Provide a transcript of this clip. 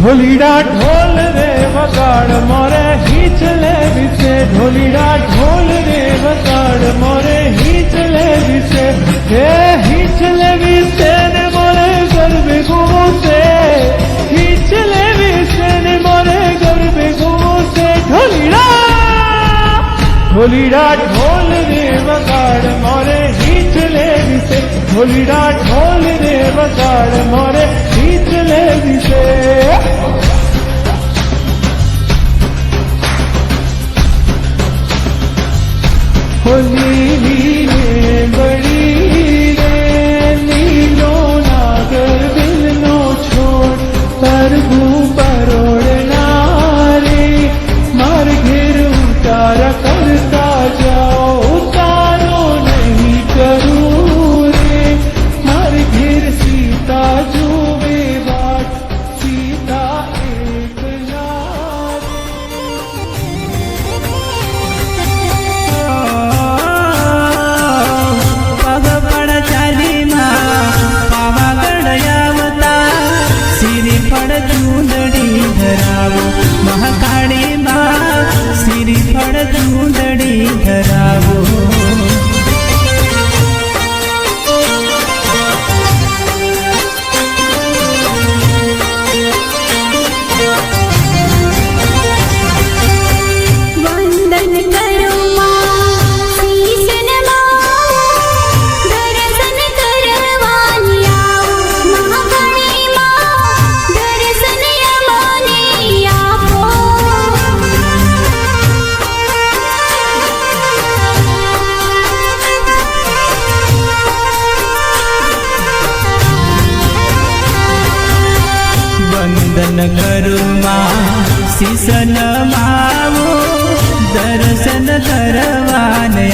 ढोलीड़ा ढोल रे वगाड़ मोरे हीचले विसे ढोलीड़ा ढोल रे वगाड़ मोरे हीचले विसे हे हीचले विसे ने मोरे गरबे घूमसे हीचले विसे ने मोरे गरबे घूमसे ढोलीड़ा ढोलीड़ा ढोल रे वगाड़ मोरे हीचले विसे ढोलीड़ा ढोल रे वगाड़ मोरे हीचले विसे नीली रे बड़ी रे नीलो नागर दिल नो छोड़ प्रभु परोड़ना रे मार घेर उतारा करता जाओ उतारो नहीं करूँ रे मार घेर सीता जो बेबाक सीता एक महाकाली माँ सिरी फड़ चूंदड़ी धरावो वंदन करो माँ शीश नमाओ दर्शन करवानी आओ महाकाली माँ दर्शन यमाने आपो वंदन करो माँ शीश नमाओ दर्शन करवाने